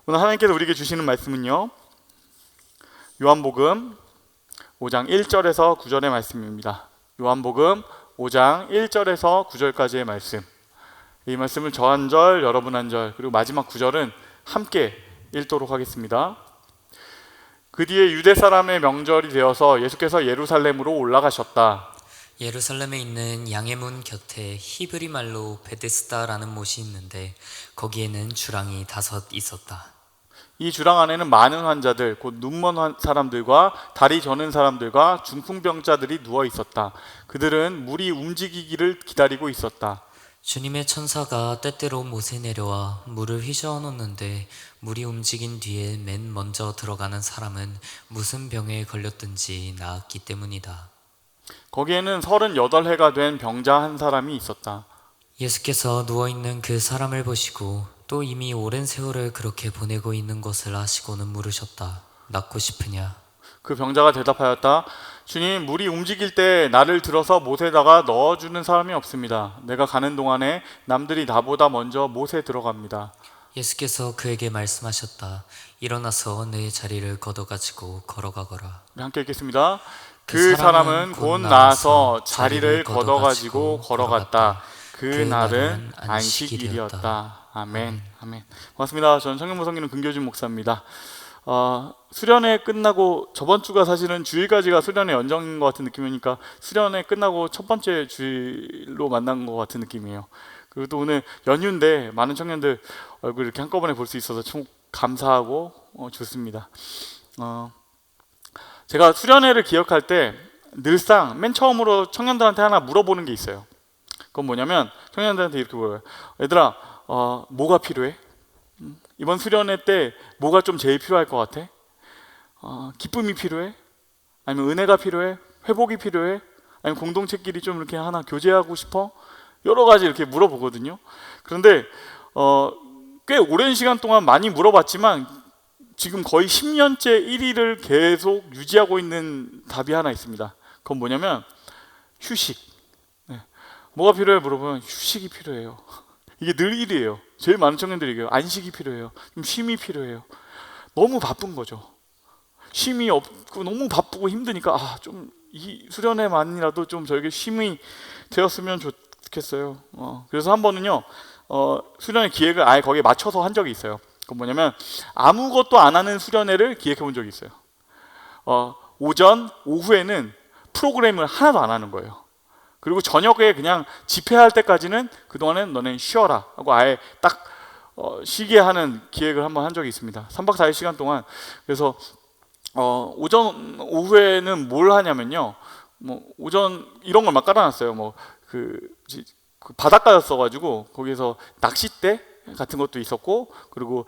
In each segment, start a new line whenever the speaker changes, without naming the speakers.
오늘 하나님께서 우리에게 주시는 말씀은요, 요한복음 5장 1절에서 9절의 말씀입니다. 요한복음 5장 1절에서 9절까지의 말씀. 이 말씀을 저 한 절, 여러분 한 절, 그리고 마지막 9절은 함께 읽도록 하겠습니다. 그 뒤에 유대 사람의 명절이 되어서 예수께서 예루살렘으로 올라가셨다.
예루살렘에 있는 양의 문 곁에 히브리 말로 베데스다라는 못이 있는데 거기에는 주랑이 5 있었다.
이 주랑 안에는 많은 환자들, 곧 눈먼 사람들과 다리 저는 사람들과 중풍병자들이 누워 있었다. 그들은 물이 움직이기를 기다리고 있었다.
주님의 천사가 때때로 못에 내려와 물을 휘저어 놓는데 물이 움직인 뒤에 맨 먼저 들어가는 사람은 무슨 병에 걸렸든지 나았기 때문이다.
거기에는 38해가 된 병자 한 사람이 있었다.
예수께서 누워있는 그 사람을 보시고 또 이미 오랜 세월을 그렇게 보내고 있는 것을 아시고는 물으셨다. 낫고 싶으냐?
그 병자가 대답하였다. 주님, 물이 움직일 때 나를 들어서 못에다가 넣어주는 사람이 없습니다. 내가 가는 동안에 남들이 나보다 먼저 못에 들어갑니다.
예수께서 그에게 말씀하셨다. 일어나서 내 자리를 걷어가지고 걸어가거라.
우리 함께 읽겠습니다. 그 사람은 곧 나아서 자리를 걷어가지고 걸어갔다. 그날은 안식일이었다. 아멘. 아멘. 반갑습니다. 저는 청년무성기는 금교진 목사입니다. 수련회 끝나고 저번 주가 사실은 주일까지가 수련회 연정인 것 같은 느낌이니까 수련회 끝나고 첫 번째 주일로 만난 것 같은 느낌이에요. 그리고 또 오늘 연휴인데 많은 청년들 얼굴 이렇게 한꺼번에 볼 수 있어서 참 감사하고 좋습니다. 제가 수련회를 기억할 때 늘상 맨 처음으로 청년들한테 하나 물어보는 게 있어요. 그건 뭐냐면 청년들한테 이렇게 물어요. 얘들아, 뭐가 필요해? 이번 수련회 때 뭐가 좀 제일 필요할 것 같아? 기쁨이 필요해? 아니면 은혜가 필요해? 회복이 필요해? 아니면 공동체끼리 좀 이렇게 하나 교제하고 싶어? 여러 가지 이렇게 물어보거든요. 그런데 꽤 오랜 시간 동안 많이 물어봤지만 지금 거의 10년째 1위를 계속 유지하고 있는 답이 하나 있습니다. 그건 뭐냐면 휴식. 네. 뭐가 필요해 물어보면 휴식이 필요해요. 이게 늘 1위예요. 제일 많은 청년들이 얘기해요. 안식이 필요해요. 좀 쉼이 필요해요. 너무 바쁜 거죠. 쉼이 없고 너무 바쁘고 힘드니까 좀 이 수련회만이라도 좀 저에게 쉼이 되었으면 좋겠어요. 그래서 한 번은요 수련회 기획을 아예 거기에 맞춰서 한 적이 있어요. 그건 뭐냐면 아무것도 안 하는 수련회를 기획해 본 적이 있어요. 오전, 오후에는 프로그램을 하나도 안 하는 거예요. 그리고 저녁에 그냥 집회할 때까지는 그동안은 너네 쉬어라 하고 아예 딱 쉬게 하는 기획을 한번 한 적이 있습니다. 3박 4일 시간 동안. 그래서 오전, 오후에는 뭘 하냐면요. 뭐 오전 이런 걸 막 깔아놨어요. 그 바닷가였어가지고 거기서 낚싯대 같은 것도 있었고, 그리고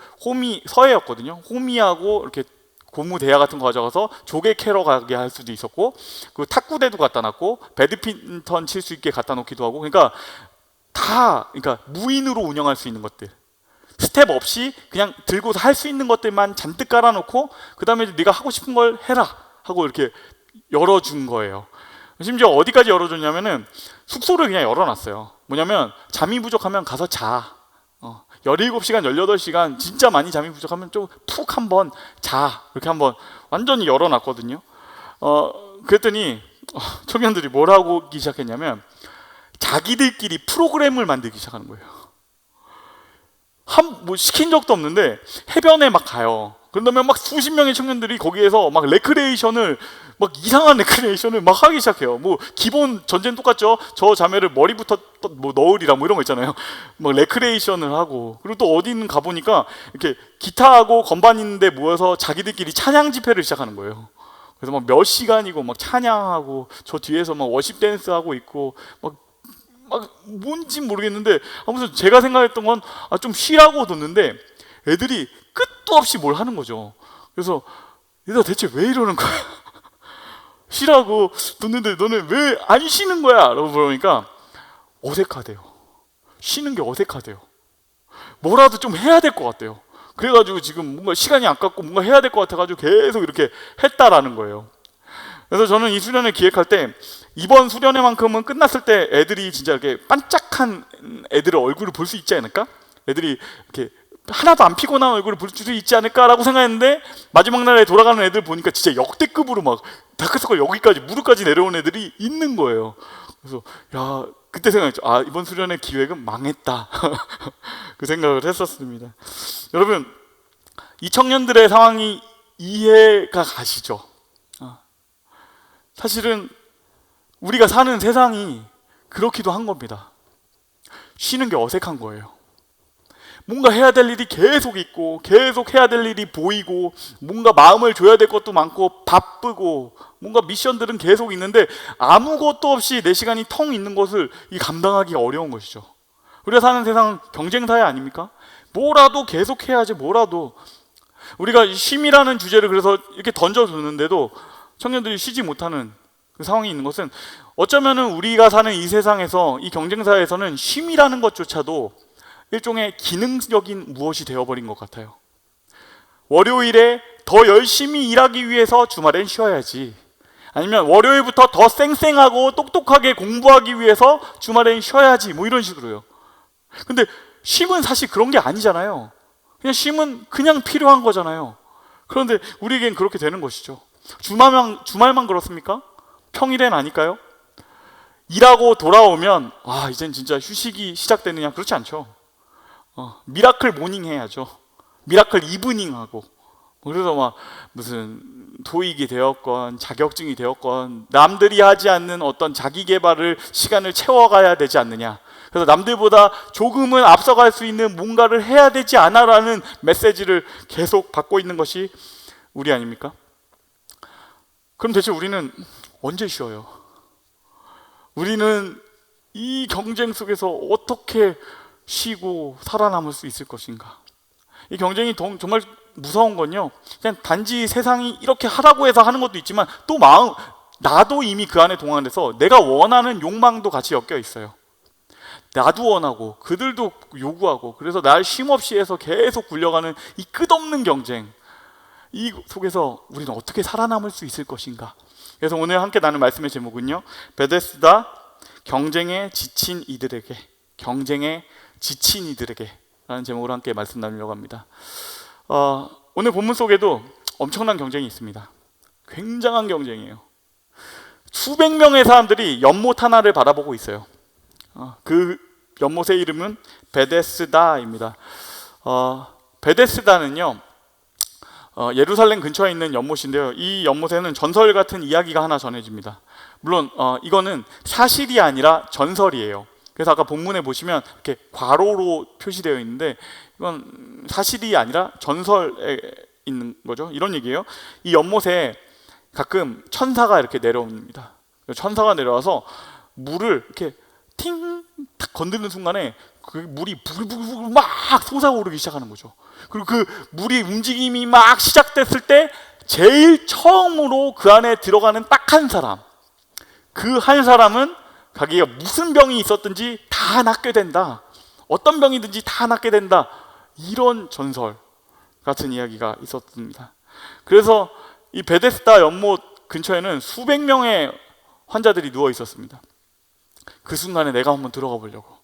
서해였거든요. 호미하고 이렇게 고무 대야 같은 거 가져가서 조개 캐러 가게 할 수도 있었고, 그리고 탁구대도 갖다 놨고 배드민턴 칠 수 있게 갖다 놓기도 하고, 그러니까 무인으로 운영할 수 있는 것들, 스텝 없이 그냥 들고서 할 수 있는 것들만 잔뜩 깔아놓고 그 다음에 네가 하고 싶은 걸 해라 하고 이렇게 열어준 거예요. 심지어 어디까지 열어줬냐면은 숙소를 그냥 열어놨어요. 뭐냐면 잠이 부족하면 가서 자. 17시간, 18시간 진짜 많이 잠이 부족하면 좀 푹 한번 자. 이렇게 한번 완전히 열어놨거든요. 그랬더니 청년들이 뭘 하고 시작했냐면 자기들끼리 프로그램을 만들기 시작하는 거예요. 뭐 시킨 적도 없는데 해변에 막 가요. 그러면 막 수십 명의 청년들이 거기에서 막 레크레이션을 막 이상한 레크레이션을 막 하기 시작해요. 뭐 기본 전제는 똑같죠. 저 자매를 머리부터 뭐 넣으리라 뭐 이런 거 있잖아요. 막 레크레이션을 하고, 그리고 또 어디 가보니까 이렇게 기타하고 건반 있는데 모여서 자기들끼리 찬양 집회를 시작하는 거예요. 그래서 막 몇 시간이고 막 찬양하고 저 뒤에서 막 워십 댄스 하고 있고 막 뭔지 모르겠는데 아무튼 제가 생각했던 건 좀 쉬라고 뒀는데 애들이 끝도 없이 뭘 하는 거죠. 그래서 얘들아 대체 왜 이러는 거야? 쉬라고 뒀는데 너네 왜 안 쉬는 거야? 라고 물어보니까 어색하대요. 쉬는 게 어색하대요. 뭐라도 좀 해야 될 것 같대요. 그래가지고 지금 뭔가 시간이 아깝고 뭔가 해야 될 것 같아가지고 계속 이렇게 했다라는 거예요. 그래서 저는 이 수련회 기획할 때 이번 수련회만큼은 끝났을 때 애들이 진짜 이렇게 반짝한 애들의 얼굴을 볼 수 있지 않을까? 애들이 이렇게 하나도 안 피곤한 얼굴을 볼 수 있지 않을까라고 생각했는데 마지막 날에 돌아가는 애들 보니까 진짜 역대급으로 막 다크서클 여기까지 무릎까지 내려온 애들이 있는 거예요. 그래서 야, 그때 생각했죠. 아, 이번 수련의 기획은 망했다. 그 생각을 했었습니다. 여러분, 이 청년들의 상황이 이해가 가시죠? 사실은 우리가 사는 세상이 그렇기도 한 겁니다. 쉬는 게 어색한 거예요. 뭔가 해야 될 일이 계속 있고 계속 해야 될 일이 보이고 뭔가 마음을 줘야 될 것도 많고 바쁘고 뭔가 미션들은 계속 있는데 아무것도 없이 내 시간이 텅 있는 것을 감당하기 어려운 것이죠. 우리가 사는 세상은 경쟁사회 아닙니까? 뭐라도 계속 해야지. 뭐라도 우리가 쉼이라는 주제를 그래서 이렇게 던져줬는데도 청년들이 쉬지 못하는 그 상황이 있는 것은 어쩌면은 우리가 사는 이 세상에서 이 경쟁사회에서는 쉼이라는 것조차도 일종의 기능적인 무엇이 되어버린 것 같아요. 월요일에 더 열심히 일하기 위해서 주말엔 쉬어야지, 아니면 월요일부터 더 쌩쌩하고 똑똑하게 공부하기 위해서 주말엔 쉬어야지, 뭐 이런 식으로요. 근데 쉼은 사실 그런 게 아니잖아요. 그냥 쉼은 그냥 필요한 거잖아요. 그런데 우리에겐 그렇게 되는 것이죠. 주말만 그렇습니까? 평일엔 아닐까요? 일하고 돌아오면 아, 이젠 진짜 휴식이 시작되느냐? 그렇지 않죠. 미라클 모닝 해야죠. 미라클 이브닝 하고. 그래서 막 무슨 토익이 되었건 자격증이 되었건 남들이 하지 않는 어떤 자기 개발을 시간을 채워가야 되지 않느냐. 그래서 남들보다 조금은 앞서갈 수 있는 뭔가를 해야 되지 않아라는 메시지를 계속 받고 있는 것이 우리 아닙니까? 그럼 대체 우리는 언제 쉬어요? 우리는 이 경쟁 속에서 어떻게 쉬고 살아남을 수 있을 것인가? 이 경쟁이 정말 무서운 건요, 그냥 단지 세상이 이렇게 하라고 해서 하는 것도 있지만 또 나도 이미 그 안에 동화돼서 내가 원하는 욕망도 같이 엮여 있어요. 나도 원하고 그들도 요구하고, 그래서 날 쉼없이 해서 계속 굴려가는 이 끝없는 경쟁, 이 속에서 우리는 어떻게 살아남을 수 있을 것인가? 그래서 오늘 함께 나눌 말씀의 제목은요, 베데스다 경쟁에 지친 이들에게, 경쟁에 지친 이들에게 라는 제목으로 함께 말씀 나누려고 합니다. 오늘 본문 속에도 엄청난 경쟁이 있습니다. 굉장한 경쟁이에요. 수백 명의 사람들이 연못 하나를 바라보고 있어요. 그 연못의 이름은 베데스다입니다. 베데스다는요, 예루살렘 근처에 있는 연못인데요, 이 연못에는 전설 같은 이야기가 하나 전해집니다. 물론 이거는 사실이 아니라 전설이에요. 그래서 아까 본문에 보시면 이렇게 괄호로 표시되어 있는데 이건 사실이 아니라 전설에 있는 거죠. 이런 얘기예요. 이 연못에 가끔 천사가 이렇게 내려옵니다. 천사가 내려와서 물을 이렇게 탁 건드는 순간에 그 물이 부글부글 막 솟아오르기 시작하는 거죠. 그리고 그 물이 움직임이 막 시작됐을 때 제일 처음으로 그 안에 들어가는 딱 한 사람, 그 한 사람은 자기가 무슨 병이 있었든지 다 낫게 된다, 어떤 병이든지 다 낫게 된다, 이런 전설 같은 이야기가 있었습니다. 그래서 이 베데스다 연못 근처에는 수백 명의 환자들이 누워 있었습니다. 그 순간에 내가 한번 들어가 보려고,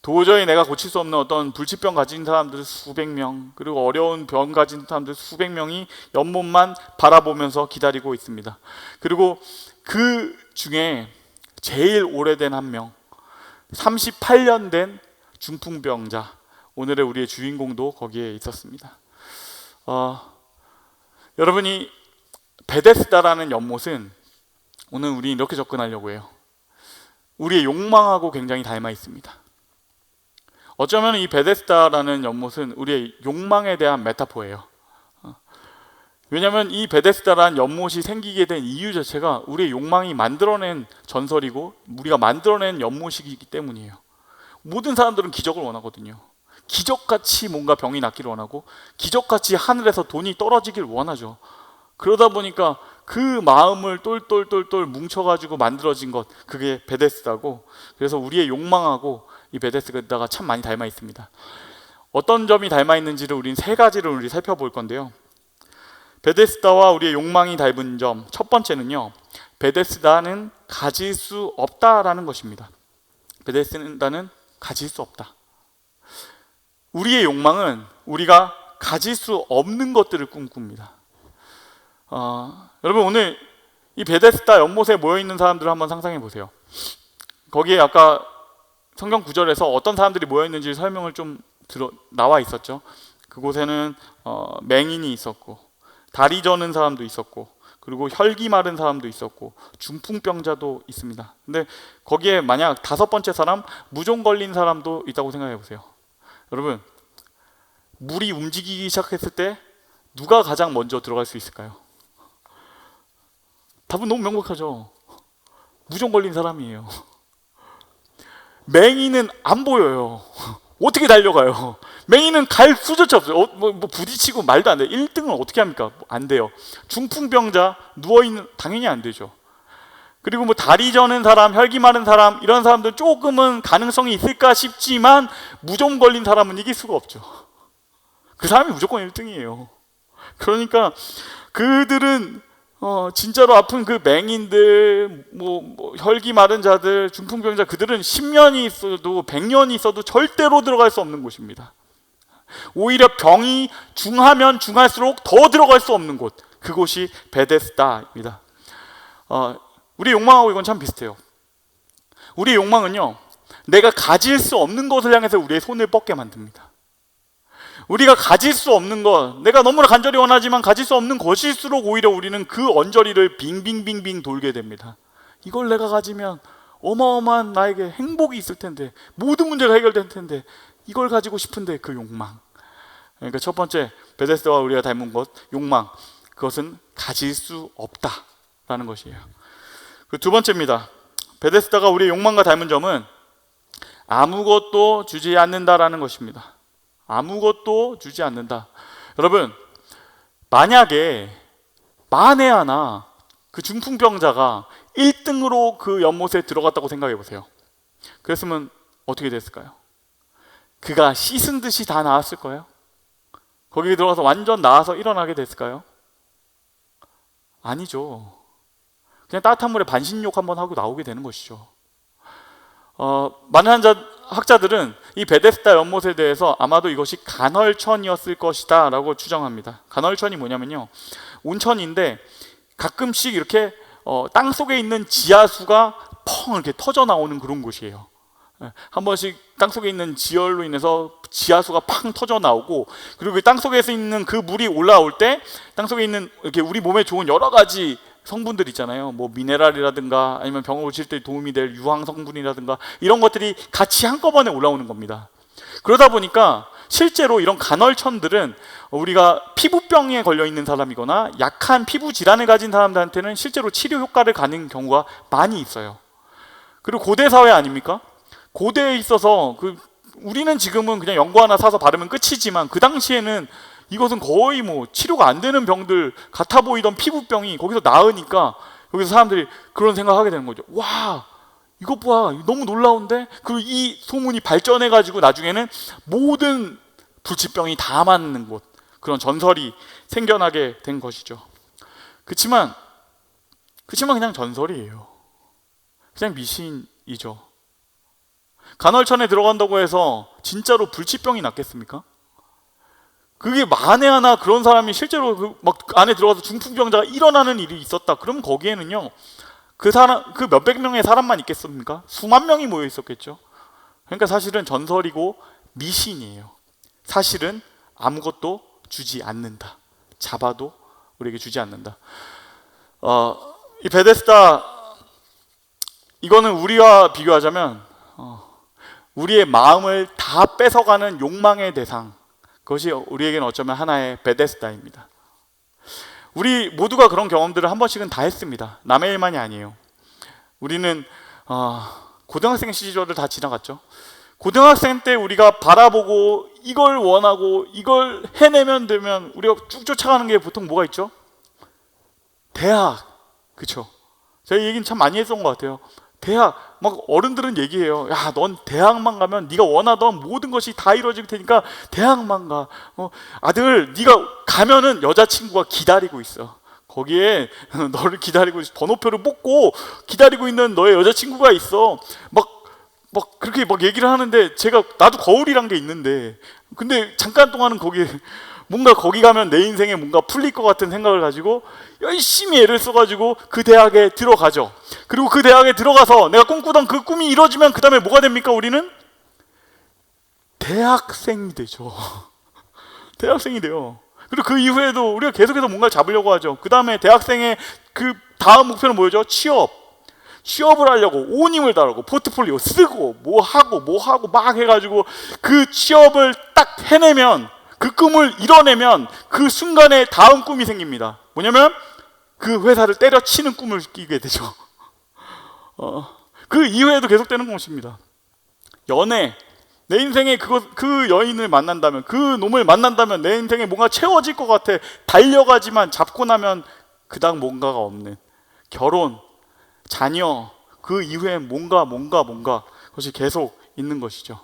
도저히 내가 고칠 수 없는 어떤 불치병 가진 사람들 수백 명, 그리고 어려운 병 가진 사람들 수백 명이 연못만 바라보면서 기다리고 있습니다. 그리고 그 중에 제일 오래된 한 명, 38년 된 중풍병자, 오늘의 우리의 주인공도 거기에 있었습니다. 여러분이 베데스다라는 연못은 오늘 우리 이렇게 접근하려고 해요. 우리의 욕망하고 굉장히 닮아 있습니다. 어쩌면 이 베데스다라는 연못은 우리의 욕망에 대한 메타포예요. 왜냐하면 이 베데스다라는 연못이 생기게 된 이유 자체가 우리의 욕망이 만들어낸 전설이고 우리가 만들어낸 연못이기 때문이에요. 모든 사람들은 기적을 원하거든요. 기적같이 뭔가 병이 낫기를 원하고 기적같이 하늘에서 돈이 떨어지길 원하죠. 그러다 보니까 그 마음을 똘똘똘똘 뭉쳐가지고 만들어진 것, 그게 베데스다고, 그래서 우리의 욕망하고 이 베데스다가 참 많이 닮아 있습니다. 어떤 점이 닮아 있는지를 우린 세 가지를 우리 살펴볼 건데요, 베데스다와 우리의 욕망이 닮은 점, 첫 번째는요, 베데스다는 가질 수 없다라는 것입니다. 베데스다는 가질 수 없다. 우리의 욕망은 우리가 가질 수 없는 것들을 꿈꿉니다. 여러분 오늘 이 베데스다 연못에 모여있는 사람들을 한번 상상해 보세요. 거기에 아까 성경 구절에서 어떤 사람들이 모여있는지 설명을 좀 나와 있었죠. 그곳에는 맹인이 있었고, 다리 저는 사람도 있었고, 그리고 혈기 마른 사람도 있었고, 중풍병자도 있습니다. 근데 거기에 만약 5번째 사람, 무좀 걸린 사람도 있다고 생각해 보세요. 여러분, 물이 움직이기 시작했을 때 누가 가장 먼저 들어갈 수 있을까요? 답은 너무 명확하죠. 무좀 걸린 사람이에요. 맹인은 안 보여요. 어떻게 달려가요? 맹인은 갈 수조차 없어요. 뭐 부딪히고 말도 안 돼요. 1등은 어떻게 합니까? 안 돼요. 중풍병자, 누워있는, 당연히 안 되죠. 그리고 뭐 다리 저는 사람, 혈기 마른 사람, 이런 사람들 조금은 가능성이 있을까 싶지만 무좀 걸린 사람은 이길 수가 없죠. 그 사람이 무조건 1등이에요. 그러니까 그들은 진짜로 아픈 그 맹인들, 뭐 혈기 마른 자들, 중풍병자, 그들은 10년이 있어도 100년이 있어도 절대로 들어갈 수 없는 곳입니다. 오히려 병이 중하면 중할수록 더 들어갈 수 없는 곳, 그곳이 베데스다입니다. 우리 욕망하고 이건 참 비슷해요. 우리의 욕망은요, 내가 가질 수 없는 것을 향해서 우리의 손을 뻗게 만듭니다. 우리가 가질 수 없는 것, 내가 너무나 간절히 원하지만 가질 수 없는 것일수록 오히려 우리는 그 언저리를 빙빙빙빙 돌게 됩니다. 이걸 내가 가지면 어마어마한 나에게 행복이 있을 텐데, 모든 문제가 해결될 텐데, 이걸 가지고 싶은데 그 욕망. 그러니까 첫 번째, 베데스다와 우리가 닮은 것, 욕망. 그것은 가질 수 없다라는 것이에요. 그 두 번째입니다. 베데스다가 우리의 욕망과 닮은 점은 아무것도 주지 않는다라는 것입니다. 아무것도 주지 않는다. 여러분, 만약에 만에 하나 그 중풍병자가 1등으로 그 연못에 들어갔다고 생각해 보세요. 그랬으면 어떻게 됐을까요? 그가 씻은 듯이 다 나았을 거예요? 거기에 들어가서 완전 나아서 일어나게 됐을까요? 아니죠. 그냥 따뜻한 물에 반신욕 한번 하고 나오게 되는 것이죠. 많은 학자들은 이 베데스다 연못에 대해서 아마도 이것이 간헐천이었을 것이다 라고 추정합니다. 간헐천이 뭐냐면요, 온천인데 가끔씩 이렇게 땅 속에 있는 지하수가 펑 이렇게 터져 나오는 그런 곳이에요. 한 번씩 땅 속에 있는 지열로 인해서 지하수가 팡 터져 나오고, 그리고 그 땅 속에서 있는 그 물이 올라올 때 땅 속에 있는 이렇게 우리 몸에 좋은 여러 가지 성분들 있잖아요. 뭐 미네랄이라든가 아니면 병을 고칠 때 도움이 될 유황 성분이라든가 이런 것들이 같이 한꺼번에 올라오는 겁니다. 그러다 보니까 실제로 이런 간헐천들은 우리가 피부병에 걸려 있는 사람이거나 약한 피부 질환을 가진 사람들한테는 실제로 치료 효과를 가는 경우가 많이 있어요. 그리고 고대 사회 아닙니까? 고대에 있어서 우리는 지금은 그냥 연고 하나 사서 바르면 끝이지만 그 당시에는 이것은 거의 뭐 치료가 안 되는 병들 같아 보이던 피부병이 거기서 나으니까 여기서 사람들이 그런 생각하게 되는 거죠. 와, 이것 봐, 너무 놀라운데? 그리고 이 소문이 발전해가지고 나중에는 모든 불치병이 다 맞는 곳, 그런 전설이 생겨나게 된 것이죠. 그치만 그냥 전설이에요. 그냥 미신이죠. 간헐천에 들어간다고 해서 진짜로 불치병이 낫겠습니까? 그게 만에 하나 그런 사람이 실제로 막 안에 들어가서 중풍병자가 일어나는 일이 있었다. 그럼 거기에는요, 그 몇백 명의 사람만 있겠습니까? 수만 명이 모여 있었겠죠. 그러니까 사실은 전설이고 미신이에요. 사실은 아무것도 주지 않는다. 잡아도 우리에게 주지 않는다. 이 베데스다, 이거는 우리와 비교하자면 우리의 마음을 다 뺏어가는 욕망의 대상, 그것이 우리에게는 어쩌면 하나의 베데스다입니다. 우리 모두가 그런 경험들을 한 번씩은 다 했습니다. 남의 일만이 아니에요. 우리는 고등학생 시절을 다 지나갔죠. 고등학생 때 우리가 바라보고 이걸 원하고 이걸 해내면 되면 우리가 쭉 쫓아가는 게 보통 뭐가 있죠? 대학, 그쵸? 제가 이 얘기는 참 많이 했던 것 같아요. 대학, 막 어른들은 얘기해요. 야, 넌 대학만 가면 네가 원하던 모든 것이 다 이루어질 테니까 대학만 가. 아들, 네가 가면은 여자친구가 기다리고 있어. 거기에 너를 기다리고 있어. 번호표를 뽑고 기다리고 있는 너의 여자친구가 있어. 막 막 그렇게 막 얘기를 하는데 제가 나도 거울이란 게 있는데 근데 잠깐 동안은 거기 뭔가 거기 가면 내 인생에 뭔가 풀릴 것 같은 생각을 가지고 열심히 애를 써가지고 그 대학에 들어가죠. 그리고 그 대학에 들어가서 내가 꿈꾸던 그 꿈이 이루어지면 그 다음에 뭐가 됩니까? 우리는 대학생이 되죠. 대학생이 돼요. 그리고 그 이후에도 우리가 계속해서 뭔가를 잡으려고 하죠. 그 다음에 대학생의 그 다음 목표는 뭐죠? 취업을 하려고 온 힘을 다하고 포트폴리오 쓰고 뭐 하고 막 해가지고 그 취업을 딱 해내면 그 꿈을 이뤄내면 그 순간에 다음 꿈이 생깁니다. 뭐냐면 그 회사를 때려치는 꿈을 끼게 되죠. 그 이후에도 계속되는 것입니다. 연애, 내 인생에 그 여인을 만난다면, 그 놈을 만난다면 내 인생에 뭔가 채워질 것 같아. 달려가지만 잡고 나면 그닥 뭔가가 없는 결혼, 자녀, 그 이후에 뭔가 그것이 계속 있는 것이죠.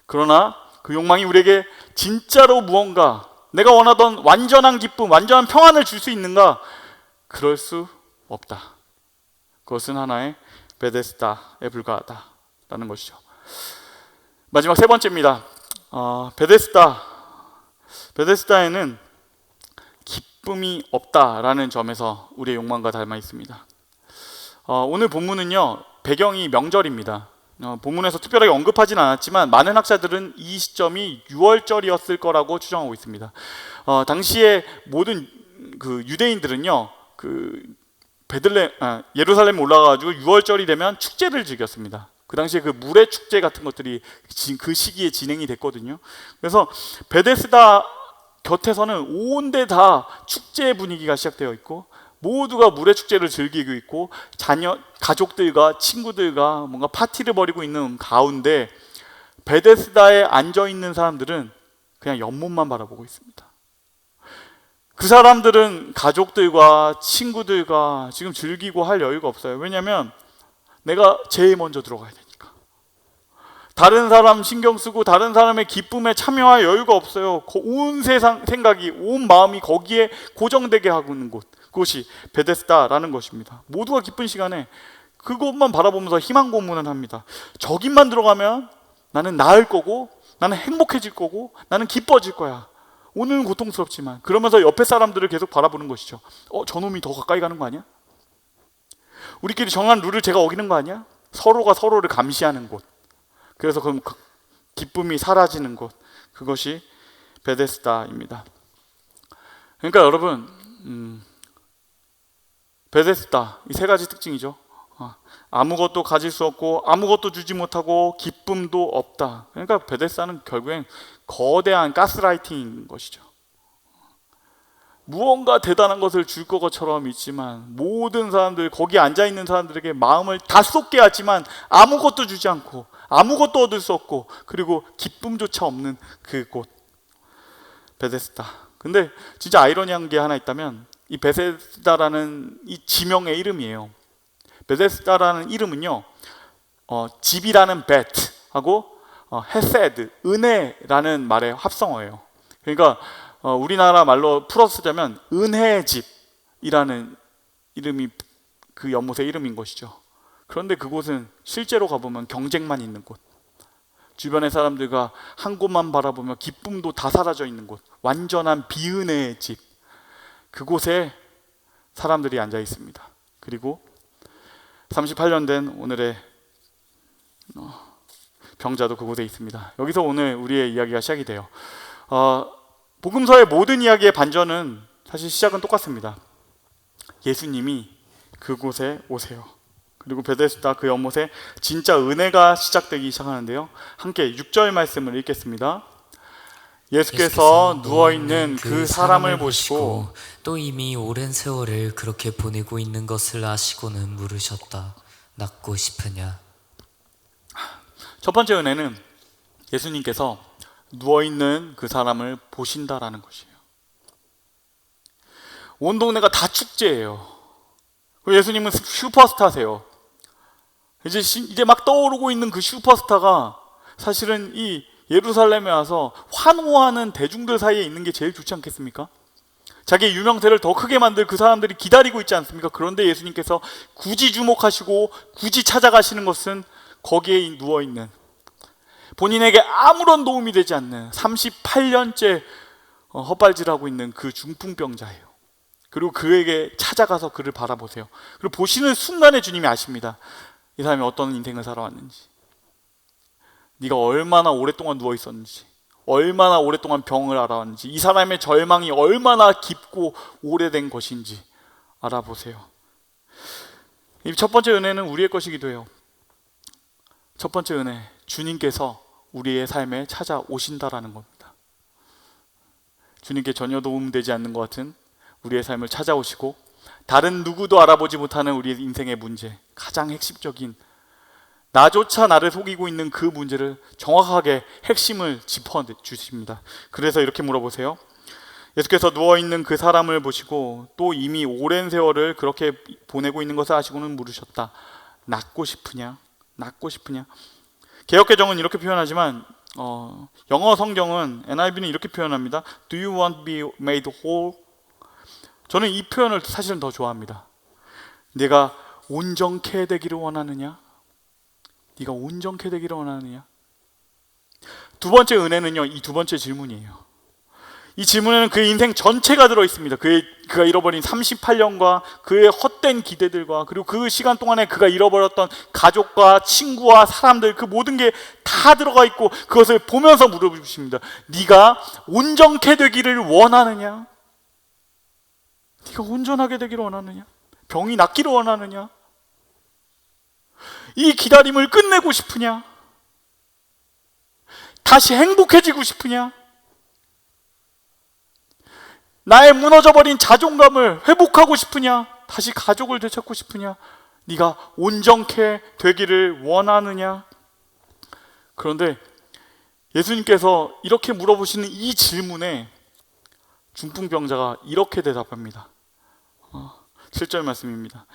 그러나 그 욕망이 우리에게 진짜로 무언가 내가 원하던 완전한 기쁨, 완전한 평안을 줄 수 있는가? 그럴 수 없다. 그것은 하나의 베데스다에 불과하다라는 것이죠. 마지막 세 번째입니다. 베데스다에는 기쁨이 없다라는 점에서 우리의 욕망과 닮아 있습니다. 오늘 본문은요, 배경이 명절입니다. 본문에서 특별하게 언급하진 않았지만 많은 학자들은 이 시점이 6월절이었을 거라고 추정하고 있습니다. 당시에 모든 그 유대인들은요, 그 예루살렘에 올라가가지고 6월절이 되면 축제를 즐겼습니다. 그 당시에 그 물의 축제 같은 것들이 그 시기에 진행이 됐거든요. 그래서 베데스다 곁에서는 온데 다 축제 분위기가 시작되어 있고 모두가 물의 축제를 즐기고 있고 가족들과 친구들과 뭔가 파티를 벌이고 있는 가운데 베데스다에 앉아 있는 사람들은 그냥 연못만 바라보고 있습니다. 그 사람들은 가족들과 친구들과 지금 즐기고 할 여유가 없어요. 왜냐하면 내가 제일 먼저 들어가야 되니까. 다른 사람 신경 쓰고 다른 사람의 기쁨에 참여할 여유가 없어요. 온 세상 생각이, 온 마음이 거기에 고정되게 하고 있는 그것이 베데스다라는 것입니다. 모두가 기쁜 시간에 그것만 바라보면서 희망 고문을 합니다. 저기만 들어가면 나는 나을 거고 나는 행복해질 거고 나는 기뻐질 거야. 오늘은 고통스럽지만 그러면서 옆에 사람들을 계속 바라보는 것이죠. 저놈이 더 가까이 가는 거 아니야? 우리끼리 정한 룰을 제가 어기는 거 아니야? 서로가 서로를 감시하는 곳. 그래서 그 기쁨이 사라지는 곳. 그것이 베데스다입니다. 그러니까 여러분, 베데스다 이 세 가지 특징이죠. 아무것도 가질 수 없고 아무것도 주지 못하고 기쁨도 없다. 그러니까 베데스다는 결국엔 거대한 가스라이팅인 것이죠. 무언가 대단한 것을 줄 것처럼 있지만 모든 사람들, 거기 앉아있는 사람들에게 마음을 다 쏟게 하지만 아무것도 주지 않고 아무것도 얻을 수 없고 그리고 기쁨조차 없는 그곳, 베데스다. 근데 진짜 아이러니한 게 하나 있다면 이 베데스다라는 이 지명의 이름이에요. 베데스다라는 이름은요, 집이라는 베트하고 헤세드, 은혜라는 말의 합성어예요. 그러니까 우리나라 말로 풀어 쓰자면 은혜의 집이라는 이름이 그 연못의 이름인 것이죠. 그런데 그곳은 실제로 가보면 경쟁만 있는 곳, 주변의 사람들과 한 곳만 바라보며 기쁨도 다 사라져 있는 곳, 완전한 비은혜의 집, 그곳에 사람들이 앉아 있습니다. 그리고 38년 된 오늘의 병자도 그곳에 있습니다. 여기서 오늘 우리의 이야기가 시작이 돼요. 복음서의 모든 이야기의 반전은 사실 시작은 똑같습니다. 예수님이 그곳에 오세요. 그리고 베데스다 그 연못에 진짜 은혜가 시작되기 시작하는데요. 함께 6절 말씀을 읽겠습니다. 예수께서 누워있는 그 사람을 보시고
또 이미 오랜 세월을 그렇게 보내고 있는 것을 아시고는 물으셨다. 낫고 싶으냐?
첫 번째 은혜는 예수님께서 누워있는 그 사람을 보신다라는 것이에요. 온 동네가 다 축제예요. 예수님은 슈퍼스타세요. 이제 막 떠오르고 있는 그 슈퍼스타가 사실은 이 예루살렘에 와서 환호하는 대중들 사이에 있는 게 제일 좋지 않겠습니까? 자기의 유명세를 더 크게 만들 그 사람들이 기다리고 있지 않습니까? 그런데 예수님께서 굳이 주목하시고 굳이 찾아가시는 것은 거기에 누워있는, 본인에게 아무런 도움이 되지 않는 38년째 헛발질하고 있는 그 중풍병자예요. 그리고 그에게 찾아가서 그를 바라보세요. 그리고 보시는 순간에 주님이 아십니다. 이 사람이 어떤 인생을 살아왔는지, 네가 얼마나 오랫동안 누워있었는지, 얼마나 오랫동안 병을 알아왔는지, 이 사람의 절망이 얼마나 깊고 오래된 것인지 알아보세요. 이 첫 번째 은혜는 우리의 것이기도 해요. 첫 번째 은혜, 주님께서 우리의 삶에 찾아오신다라는 겁니다. 주님께 전혀 도움되지 않는 것 같은 우리의 삶을 찾아오시고, 다른 누구도 알아보지 못하는 우리의 인생의 문제, 가장 핵심적인, 나조차 나를 속이고 있는 그 문제를 정확하게 핵심을 짚어주십니다. 그래서 이렇게 물어보세요. 예수께서 누워있는 그 사람을 보시고 또 이미 오랜 세월을 그렇게 보내고 있는 것을 아시고는 물으셨다. 낫고 싶으냐? 낫고 싶으냐? 개역개정은 이렇게 표현하지만 영어 성경은 NIV는 이렇게 표현합니다. Do you want to be made whole? 저는 이 표현을 사실은 더 좋아합니다. 내가 온전케 되기를 원하느냐? 네가 온전케 되기를 원하느냐? 두 번째 은혜는요, 이 두 번째 질문이에요. 이 질문에는 그의 인생 전체가 들어있습니다. 그가 잃어버린 38년과 그의 헛된 기대들과, 그리고 그 시간 동안에 그가 잃어버렸던 가족과 친구와 사람들, 그 모든 게 다 들어가 있고, 그것을 보면서 물어보십니다. 네가 온전케 되기를 원하느냐? 네가 온전하게 되기를 원하느냐? 병이 낫기를 원하느냐? 이 기다림을 끝내고 싶으냐? 다시 행복해지고 싶으냐? 나의 무너져버린 자존감을 회복하고 싶으냐? 다시 가족을 되찾고 싶으냐? 네가 온전케 되기를 원하느냐? 그런데 예수님께서 이렇게 물어보시는 이 질문에 중풍병자가 이렇게 대답합니다. 7절 말씀입니다.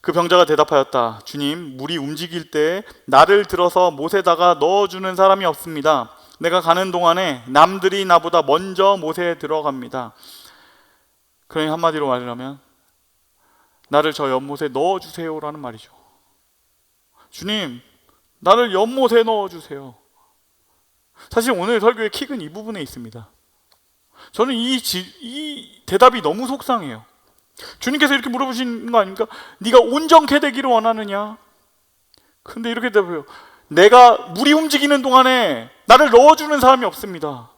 그 병자가 대답하였다. 주님, 물이 움직일 때 나를 들어서 못에다가 넣어주는 사람이 없습니다. 내가 가는 동안에 남들이 나보다 먼저 못에 들어갑니다. 그러니 한마디로 말하면 나를 저 연못에 넣어주세요라는 말이죠. 주님, 나를 연못에 넣어주세요. 사실 오늘 설교의 킥은 이 부분에 있습니다. 저는 이 대답이 너무 속상해요. 주님께서 이렇게 물어보신 거 아닙니까? 네가 온전케 되기를 원하느냐? 근데 이렇게 대답해요. 내가 물이 움직이는 동안에 나를 넣어주는 사람이 없습니다.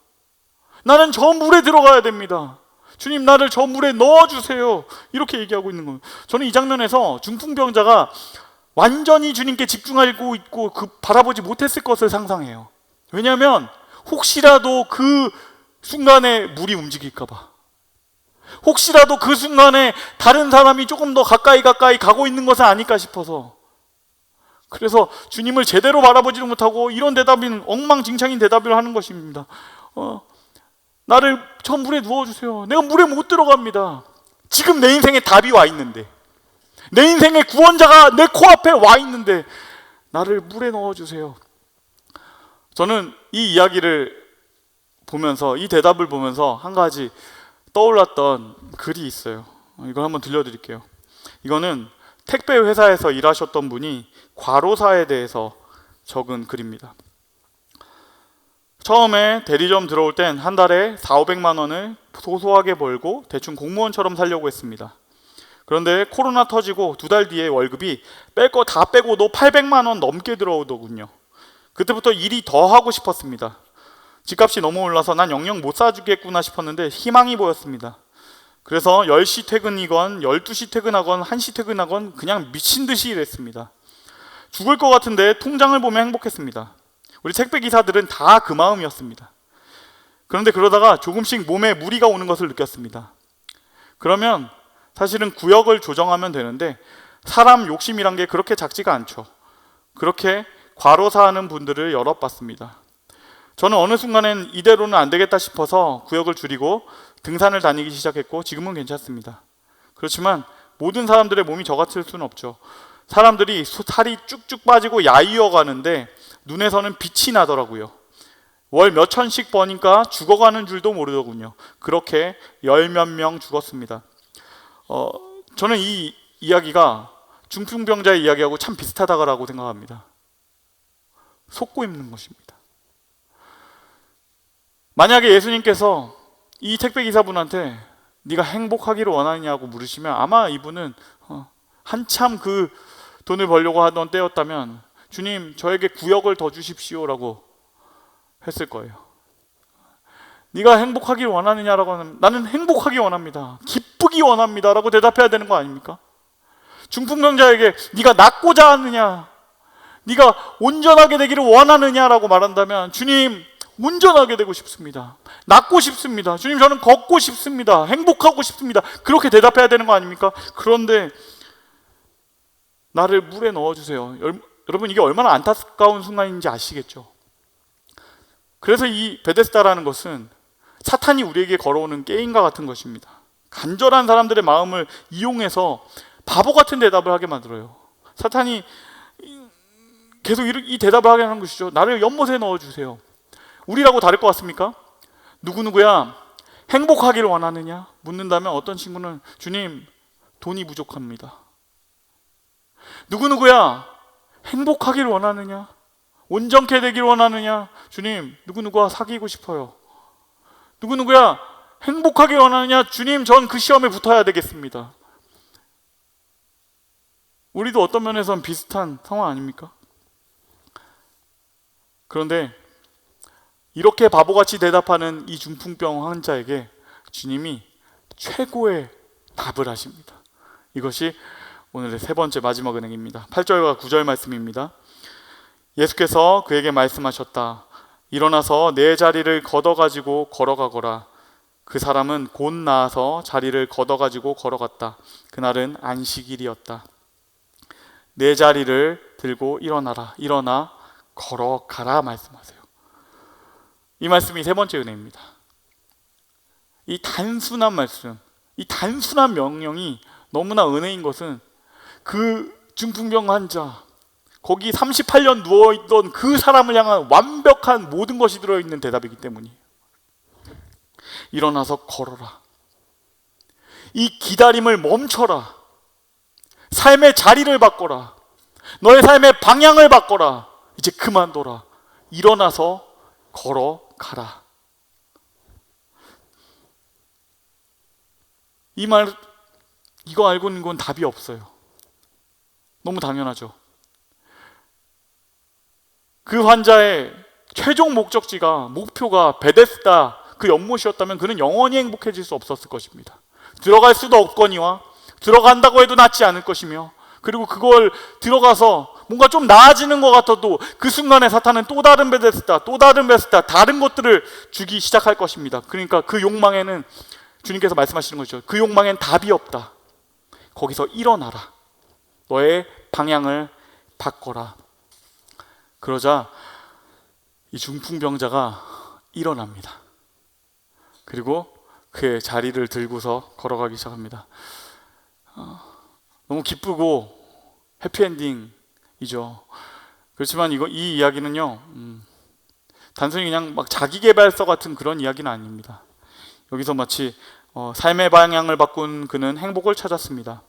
나는 저 물에 들어가야 됩니다. 주님, 나를 저 물에 넣어주세요. 이렇게 얘기하고 있는 거예요. 저는 이 장면에서 중풍병자가 완전히 주님께 집중하고 있고 바라보지 못했을 것을 상상해요. 왜냐하면 혹시라도 그 순간에 물이 움직일까 봐, 혹시라도 그 순간에 다른 사람이 조금 더 가까이 가고 있는 것은 아닐까 싶어서, 그래서 주님을 제대로 바라보지도 못하고 이런 대답인, 엉망진창인 대답을 하는 것입니다. 나를 저 물에 누워주세요. 내가 물에 못 들어갑니다. 지금 내 인생에 답이 와 있는데, 내 인생의 구원자가 내 코앞에 와 있는데 나를 물에 넣어주세요. 저는 이 이야기를 보면서, 이 대답을 보면서 한 가지 떠올랐던 글이 있어요. 이걸 한번 들려드릴게요. 이거는 택배 회사에서 일하셨던 분이 과로사에 대해서 적은 글입니다. 처음에 대리점 들어올 땐 한 달에 400~500만 원을 소소하게 벌고 대충 공무원처럼 살려고 했습니다. 그런데 코로나 터지고 2달 뒤에 월급이 뺄 거 다 빼고도 800만 원 넘게 들어오더군요. 그때부터 일이 더 하고 싶었습니다. 집값이 너무 올라서 난 영영 못 사주겠구나 싶었는데 희망이 보였습니다. 그래서 10시 퇴근이건 12시 퇴근하건 1시 퇴근하건 그냥 미친 듯이 일했습니다. 죽을 것 같은데 통장을 보면 행복했습니다. 우리 택배 기사들은 다 그 마음이었습니다. 그런데 그러다가 조금씩 몸에 무리가 오는 것을 느꼈습니다. 그러면 사실은 구역을 조정하면 되는데 사람 욕심이란 게 그렇게 작지가 않죠. 그렇게 과로사하는 분들을 여러 봤습니다. 저는 어느 순간엔 이대로는 안 되겠다 싶어서 구역을 줄이고 등산을 다니기 시작했고 지금은 괜찮습니다. 그렇지만 모든 사람들의 몸이 저 같을 수는 없죠. 사람들이 살이 쭉쭉 빠지고 야위어 가는데 눈에서는 빛이 나더라고요. 월 몇 천씩 버니까 죽어가는 줄도 모르더군요. 그렇게 10몇 명 죽었습니다. 저는 이 이야기가 중풍병자의 이야기하고 참 비슷하다고 생각합니다. 속고 있는 것입니다. 만약에 예수님께서 이 택배 기사분한테 네가 행복하기를 원하느냐고 물으시면 아마 이분은 한참 그 돈을 벌려고 하던 때였다면 주님 저에게 9억을 더 주십시오라고 했을 거예요. 네가 행복하기를 원하느냐라고 하면 나는 행복하기 원합니다. 기쁘기 원합니다 라고 대답해야 되는 거 아닙니까? 중풍병자에게 네가 낫고자 하느냐, 네가 온전하게 되기를 원하느냐라고 말한다면 주님 온전하게 되고 싶습니다. 낫고 싶습니다. 주님 저는 걷고 싶습니다. 행복하고 싶습니다. 그렇게 대답해야 되는 거 아닙니까? 그런데 나를 물에 넣어주세요. 여러분 이게 얼마나 안타까운 순간인지 아시겠죠? 그래서 이 베데스다라는 것은 사탄이 우리에게 걸어오는 게임과 같은 것입니다. 간절한 사람들의 마음을 이용해서 바보 같은 대답을 하게 만들어요. 사탄이 계속 이 대답을 하게 하는 것이죠. 나를 연못에 넣어주세요. 우리라고 다를 것 같습니까? 누구누구야 행복하기를 원하느냐? 묻는다면 어떤 친구는 주님 돈이 부족합니다. 누구누구야 행복하기를 원하느냐? 온전케 되기를 원하느냐? 주님 누구누구와 사귀고 싶어요. 누구누구야 행복하기를 원하느냐? 주님 전 그 시험에 붙어야 되겠습니다. 우리도 어떤 면에서는 비슷한 상황 아닙니까? 그런데 이렇게 바보같이 대답하는 이 중풍병 환자에게 주님이 최고의 답을 하십니다. 이것이 오늘의 세 번째 마지막 은행입니다. 8절과 9절 말씀입니다. 예수께서 그에게 말씀하셨다. 일어나서 내 자리를 걷어가지고 걸어가거라. 그 사람은 곧 나아서 자리를 걷어가지고 걸어갔다. 그날은 안식일이었다. 내 자리를 들고 일어나라. 일어나 걸어가라 말씀하세요. 이 말씀이 세 번째 은혜입니다. 이 단순한 말씀, 이 단순한 명령이 너무나 은혜인 것은 그 중풍병 환자, 거기 38년 누워있던 그 사람을 향한 완벽한 모든 것이 들어있는 대답이기 때문이에요. 일어나서 걸어라. 이 기다림을 멈춰라. 삶의 자리를 바꿔라. 너의 삶의 방향을 바꿔라. 이제 그만둬라. 일어나서 걸어가라. 이 말, 이거 알고 있는 건 답이 없어요. 너무 당연하죠. 그 환자의 최종 목표가 베데스다 그 연못이었다면 그는 영원히 행복해질 수 없었을 것입니다. 들어갈 수도 없거니와 들어간다고 해도 낫지 않을 것이며, 그리고 그걸 들어가서 뭔가 좀 나아지는 것 같아도 그 순간에 사탄은 또 다른 베데스다, 다른 것들을 주기 시작할 것입니다. 그러니까 그 욕망에는 주님께서 말씀하시는 거죠. 그 욕망엔 답이 없다. 거기서 일어나라. 너의 방향을 바꿔라. 그러자 이 중풍병자가 일어납니다. 그리고 그의 자리를 들고서 걸어가기 시작합니다. 너무 기쁘고 해피엔딩이죠. 그렇지만 이 이야기는요, 단순히 그냥 막 자기계발서 같은 그런 이야기는 아닙니다. 여기서 마치 삶의 방향을 바꾼 그는 행복을 찾았습니다.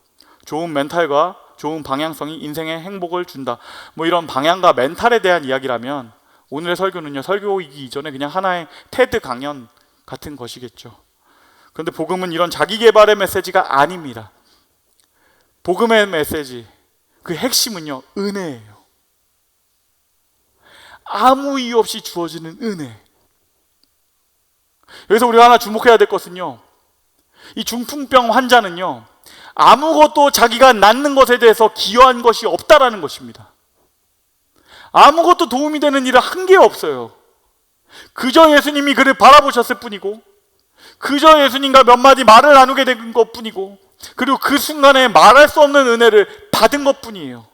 좋은 멘탈과 좋은 방향성이 인생에 행복을 준다. 뭐 이런 방향과 멘탈에 대한 이야기라면 오늘의 설교는요, 설교이기 이전에 그냥 하나의 테드 강연 같은 것이겠죠. 그런데 복음은 이런 자기계발의 메시지가 아닙니다. 복음의 메시지, 그 핵심은요, 은혜예요. 아무 이유 없이 주어지는 은혜. 여기서 우리가 하나 주목해야 될 것은요, 이 중풍병 환자는요, 아무것도 자기가 낫는 것에 대해서 기여한 것이 없다라는 것입니다. 아무것도 도움이 되는 일을 한 게 없어요. 그저 예수님이 그를 바라보셨을 뿐이고, 그저 예수님과 몇 마디 말을 나누게 된 것 뿐이고, 그리고 그 순간에 말할 수 없는 은혜를 받은 것 뿐이에요.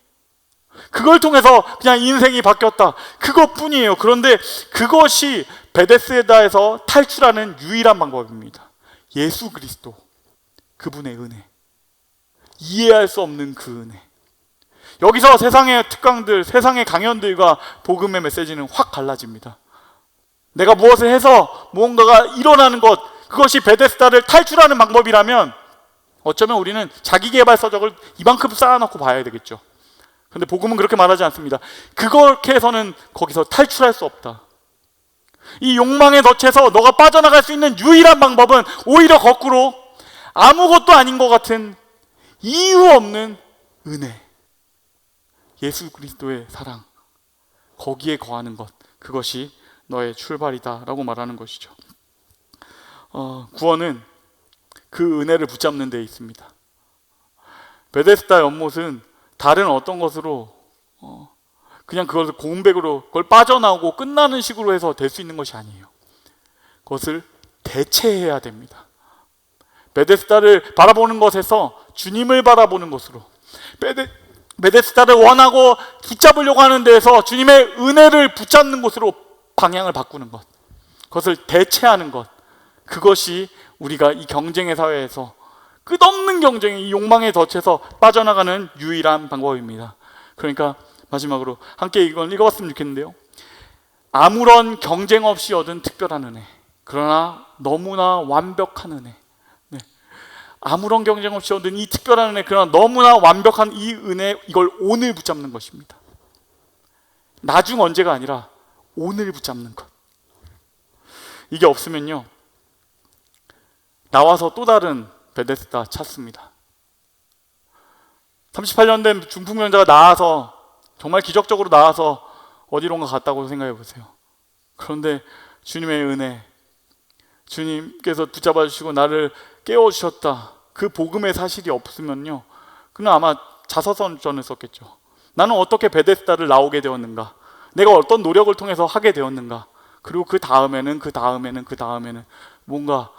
그걸 통해서 그냥 인생이 바뀌었다, 그것 뿐이에요. 그런데 그것이 베데스다에서 탈출하는 유일한 방법입니다. 예수 그리스도, 그분의 은혜, 이해할 수 없는 그 은혜. 여기서 세상의 특강들, 세상의 강연들과 복음의 메시지는 확 갈라집니다. 내가 무엇을 해서 무언가가 일어나는 것, 그것이 베데스다를 탈출하는 방법이라면 어쩌면 우리는 자기계발 서적을 이만큼 쌓아놓고 봐야 되겠죠. 근데 복음은 그렇게 말하지 않습니다. 그렇게 해서는 거기서 탈출할 수 없다. 이 욕망의 덫에서 너가 빠져나갈 수 있는 유일한 방법은 오히려 거꾸로 아무것도 아닌 것 같은 이유 없는 은혜, 예수 그리스도의 사랑, 거기에 거하는 것, 그것이 너의 출발이다 라고 말하는 것이죠. 구원은 그 은혜를 붙잡는 데 있습니다. 베데스다 연못은 다른 어떤 것으로 그냥 그것을 고운백으로 그걸 빠져나오고 끝나는 식으로 해서 될 수 있는 것이 아니에요. 그것을 대체해야 됩니다. 베데스다를 바라보는 것에서 주님을 바라보는 것으로, 베데스다를 원하고 붙잡으려고 하는 데에서 주님의 은혜를 붙잡는 곳으로 방향을 바꾸는 것, 그것을 대체하는 것, 그것이 우리가 이 경쟁의 사회에서 끝없는 경쟁의 이 욕망의 덫에서 빠져나가는 유일한 방법입니다. 그러니까 마지막으로 함께 이걸 읽어봤으면 좋겠는데요. 아무런 경쟁 없이 얻은 특별한 은혜, 그러나 너무나 완벽한 은혜. 네. 아무런 경쟁 없이 얻은 이 특별한 은혜, 그러나 너무나 완벽한 이 은혜, 이걸 오늘 붙잡는 것입니다. 나중 언제가 아니라 오늘 붙잡는 것. 이게 없으면요, 나와서 또 다른 베데스다 찾습니다. 38년 된 중풍병자가 나와서, 정말 기적적으로 나와서 어디론가 갔다고 생각해 보세요. 그런데 주님의 은혜, 주님께서 붙잡아 주시고 나를 깨워 주셨다, 그 복음의 사실이 없으면요, 그는 아마 자서전을 썼겠죠. 나는 어떻게 베데스다를 나오게 되었는가, 내가 어떤 노력을 통해서 하게 되었는가, 그리고 그 다음에는 뭔가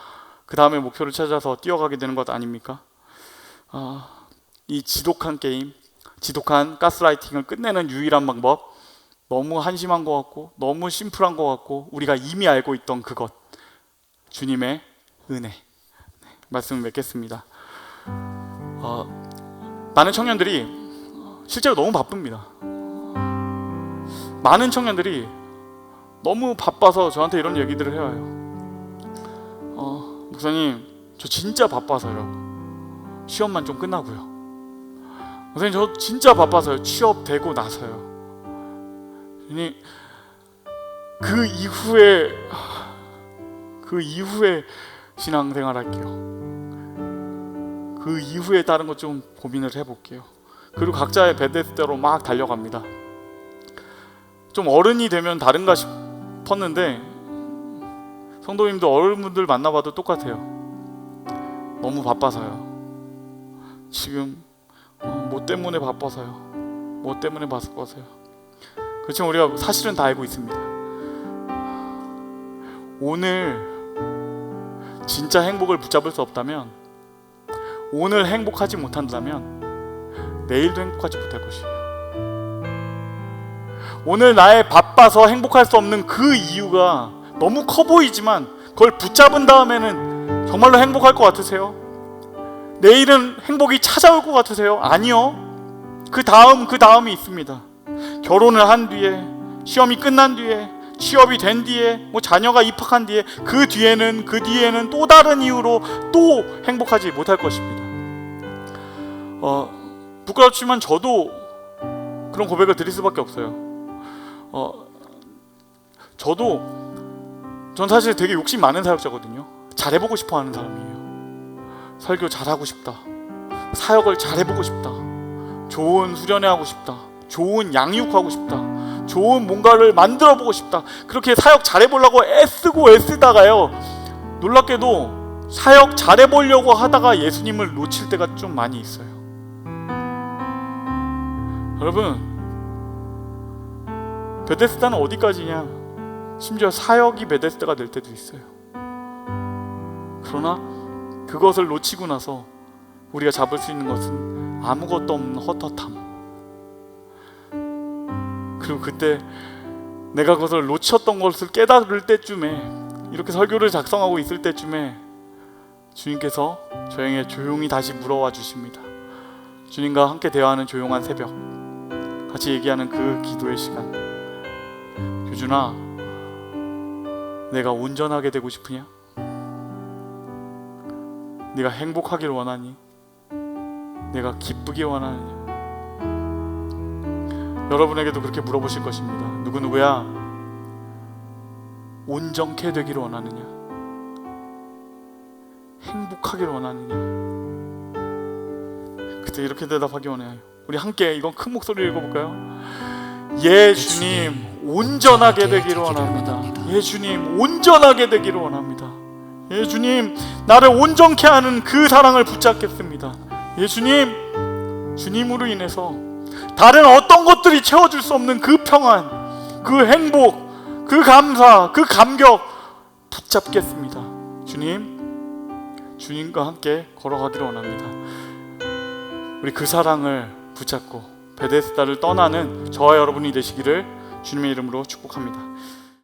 그 다음에 목표를 찾아서 뛰어가게 되는 것 아닙니까? 이 지독한 게임, 지독한 가스라이팅을 끝내는 유일한 방법, 너무 한심한 것 같고 너무 심플한 것 같고 우리가 이미 알고 있던 그것, 주님의 은혜. 말씀을 맺겠습니다. 많은 청년들이 실제로 너무 바쁩니다. 많은 청년들이 너무 바빠서 저한테 이런 얘기들을 해와요. 목사님, 저 진짜 바빠서요, 시험만 좀 끝나고요. 목사님, 저 진짜 바빠서요, 취업되고 나서요. 그 이후에 신앙생활 할게요. 그 이후에 다른 것 좀 고민을 해볼게요. 그리고 각자의 베데스다로 막 달려갑니다. 좀 어른이 되면 다른가 싶었는데 성도님도 어른분들 만나봐도 똑같아요. 너무 바빠서요. 지금 뭐 때문에 바빠서요. 뭐 때문에 바빠서요. 그렇지만 우리가 사실은 다 알고 있습니다. 오늘 진짜 행복을 붙잡을 수 없다면, 오늘 행복하지 못한다면 내일도 행복하지 못할 것이에요. 오늘 나의 바빠서 행복할 수 없는 그 이유가 너무 커 보이지만 그걸 붙잡은 다음에는 정말로 행복할 것 같으세요? 내일은 행복이 찾아올 것 같으세요? 아니요. 그 다음이 있습니다. 결혼을 한 뒤에, 시험이 끝난 뒤에, 취업이 된 뒤에, 뭐 자녀가 입학한 뒤에, 그 뒤에는 또 다른 이유로 또 행복하지 못할 것입니다. 부끄럽지만 저도 그런 고백을 드릴 수밖에 없어요. 전 사실 되게 욕심 많은 사역자거든요. 잘해보고 싶어 하는 사람이에요. 설교 잘하고 싶다, 사역을 잘해보고 싶다, 좋은 수련회 하고 싶다, 좋은 양육하고 싶다, 좋은 뭔가를 만들어보고 싶다, 그렇게 사역 잘해보려고 애쓰다가요, 놀랍게도 사역 잘해보려고 하다가 예수님을 놓칠 때가 좀 많이 있어요. 여러분, 베데스다는 어디까지냐? 심지어 사역이 베데스다가 될 때도 있어요. 그러나 그것을 놓치고 나서 우리가 잡을 수 있는 것은 아무것도 없는 헛헛함. 그리고 그때 내가 그것을 놓쳤던 것을 깨달을 때쯤에, 이렇게 설교를 작성하고 있을 때쯤에 주님께서 저에게 조용히 다시 물어와 주십니다. 주님과 함께 대화하는 조용한 새벽, 같이 얘기하는 그 기도의 시간. 규준아, 내가 온전하게 되고 싶으냐? 네가 행복하길 원하니? 내가 기쁘길 원하느냐? 여러분에게도 그렇게 물어보실 것입니다. 누구누구야, 온전케 되기를 원하느냐? 행복하기를 원하느냐? 그때 이렇게 대답하기 원해요. 우리 함께 이건 큰 목소리로 읽어볼까요? 예 주님, 온전하게 되기를 원합니다. 예 주님, 온전하게 되기를 원합니다. 예 주님, 나를 온전케 하는 그 사랑을 붙잡겠습니다. 예 주님, 주님으로 인해서 다른 어떤 것들이 채워줄 수 없는 그 평안, 그 행복, 그 감사, 그 감격 붙잡겠습니다. 주님, 주님과 함께 걸어가기를 원합니다. 우리 그 사랑을 붙잡고 베데스다를 떠나는 저와 여러분이 되시기를 주님의 이름으로 축복합니다.